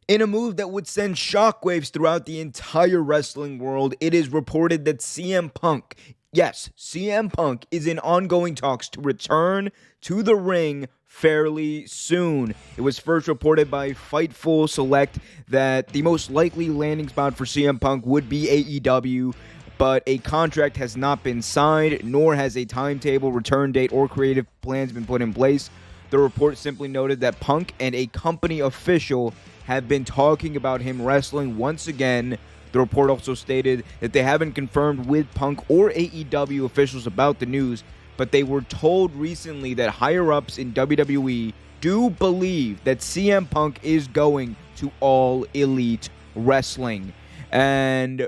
In a move that would send shockwaves throughout the entire wrestling world, it is reported that CM Punk, yes, CM Punk is in ongoing talks to return to the ring fairly soon. It was first reported by Fightful Select that the most likely landing spot for CM Punk would be AEW, but a contract has not been signed, nor has a timetable, return date, or creative plans been put in place. The report simply noted that Punk and a company official have been talking about him wrestling once again. The report also stated that they haven't confirmed with Punk or AEW officials about the news, but they were told recently that higher-ups in WWE do believe that CM Punk is going to All Elite Wrestling. And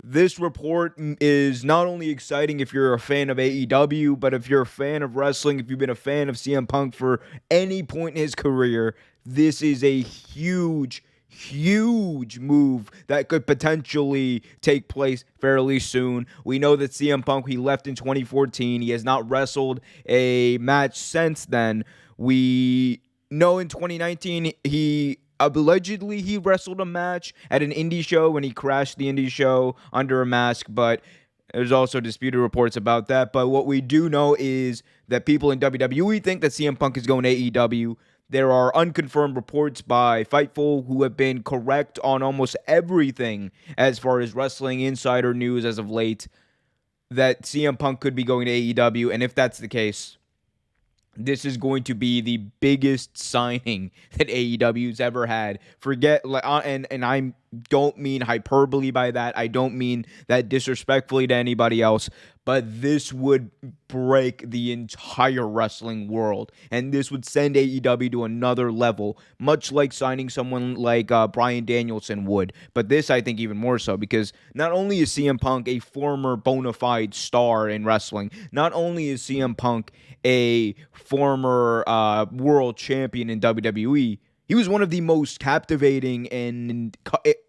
this report is not only exciting if you're a fan of AEW, but if you're a fan of wrestling, if you've been a fan of CM Punk for any point in his career, this is a huge move that could potentially take place fairly soon. We know that CM Punk, he left in 2014. He has not wrestled a match since then. We know in 2019 allegedly he wrestled a match at an indie show when he crashed the indie show under a mask, but there's also disputed reports about that. But what we do know is that people in WWE think that CM Punk is going to AEW. There are unconfirmed reports by Fightful who have been correct on almost everything as far as wrestling insider news as of late, that CM Punk could be going to AEW. And if that's the case, this is going to be the biggest signing that AEW's ever had. And I don't mean hyperbole by that. I don't mean that disrespectfully to anybody else, but this would break the entire wrestling world, and this would send AEW to another level, much like signing someone like Bryan Danielson would. But this, I think, even more so, because not only is CM Punk a former bona fide star in wrestling, not only is CM Punk a former world champion in WWE, he was one of the most captivating and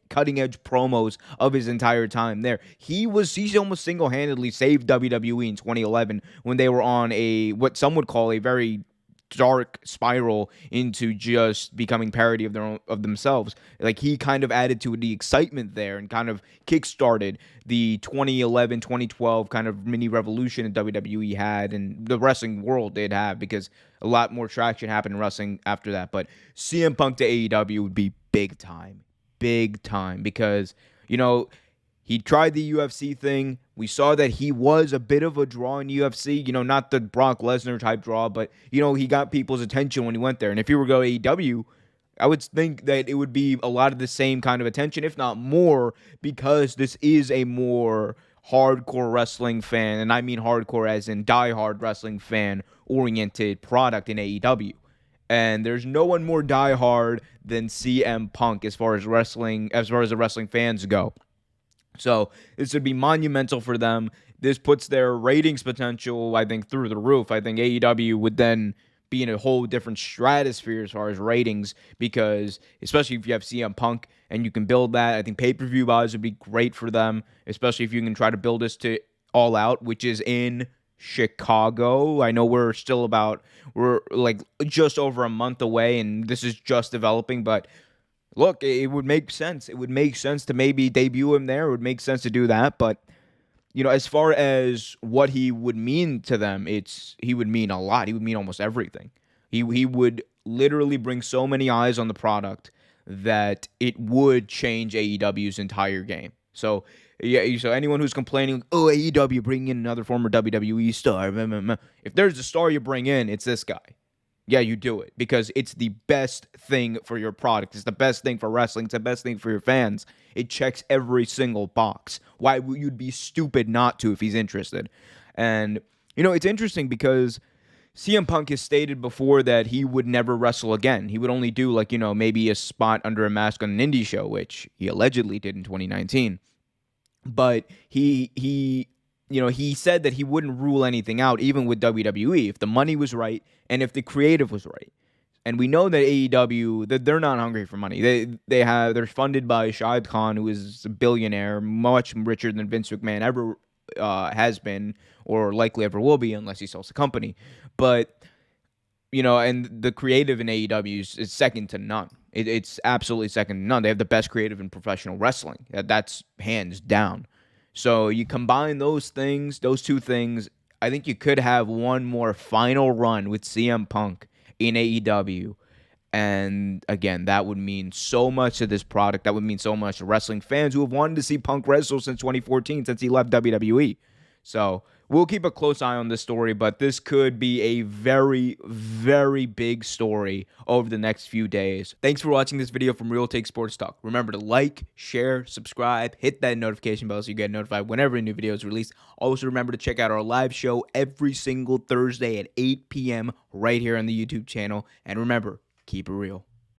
cutting-edge promos of his entire time there. He almost single-handedly saved WWE in 2011 when they were on what some would call a very dark spiral into just becoming parody of themselves. Like, he kind of added to the excitement there and kind of kickstarted the 2011-2012 kind of mini revolution that WWE had and the wrestling world did have, because a lot more traction happened in wrestling after that. But CM Punk to AEW would be big time, because, he tried the UFC thing. We saw that he was a bit of a draw in UFC, not the Brock Lesnar type draw, but, he got people's attention when he went there. And if he were to go to AEW, I would think that it would be a lot of the same kind of attention, if not more, because this is a more hardcore wrestling fan, and I mean hardcore as in diehard wrestling fan oriented product in AEW. And there's no one more diehard than CM Punk as far as the wrestling fans go. So this would be monumental for them. This puts their ratings potential, I think, through the roof. I think AEW would then be in a whole different stratosphere as far as ratings, because especially if you have CM Punk and you can build that, I think pay-per-view buys would be great for them, especially if you can try to build this to All Out, which is in Chicago. I know we're like just over a month away and this is just developing, but look, it would make sense. It would make sense to maybe debut him there. It would make sense to do that. But, as far as what he would mean to them, he would mean a lot. He would mean almost everything. He would literally bring so many eyes on the product that it would change AEW's entire game. So, yeah, so anyone who's complaining, oh, AEW bringing in another former WWE star, if there's a star you bring in, it's this guy. Yeah, you do it because it's the best thing for your product. It's the best thing for wrestling. It's the best thing for your fans. It checks every single box. Why would you'd be stupid not to if he's interested? And, it's interesting because CM Punk has stated before that he would never wrestle again. He would only do maybe a spot under a mask on an indie show, which he allegedly did in 2019. But he said that he wouldn't rule anything out, even with WWE, if the money was right and if the creative was right. And we know that AEW, that they're not hungry for money. They're funded by Shahid Khan, who is a billionaire, much richer than Vince McMahon ever has been, or likely ever will be, unless he sells the company. But and the creative in AEW is second to none. It's absolutely second to none. They have the best creative in professional wrestling. That's hands down. So you combine those things, those two things, I think you could have one more final run with CM Punk in AEW. And again, that would mean so much to this product. That would mean so much to wrestling fans who have wanted to see Punk wrestle since 2014, since he left WWE. So we'll keep a close eye on this story, but this could be a very, very big story over the next few days. Thanks for watching this video from Real Take Sports Talk. Remember to like, share, subscribe, hit that notification bell so you get notified whenever a new video is released. Also, remember to check out our live show every single Thursday at 8 p.m. right here on the YouTube channel. And remember, keep it real.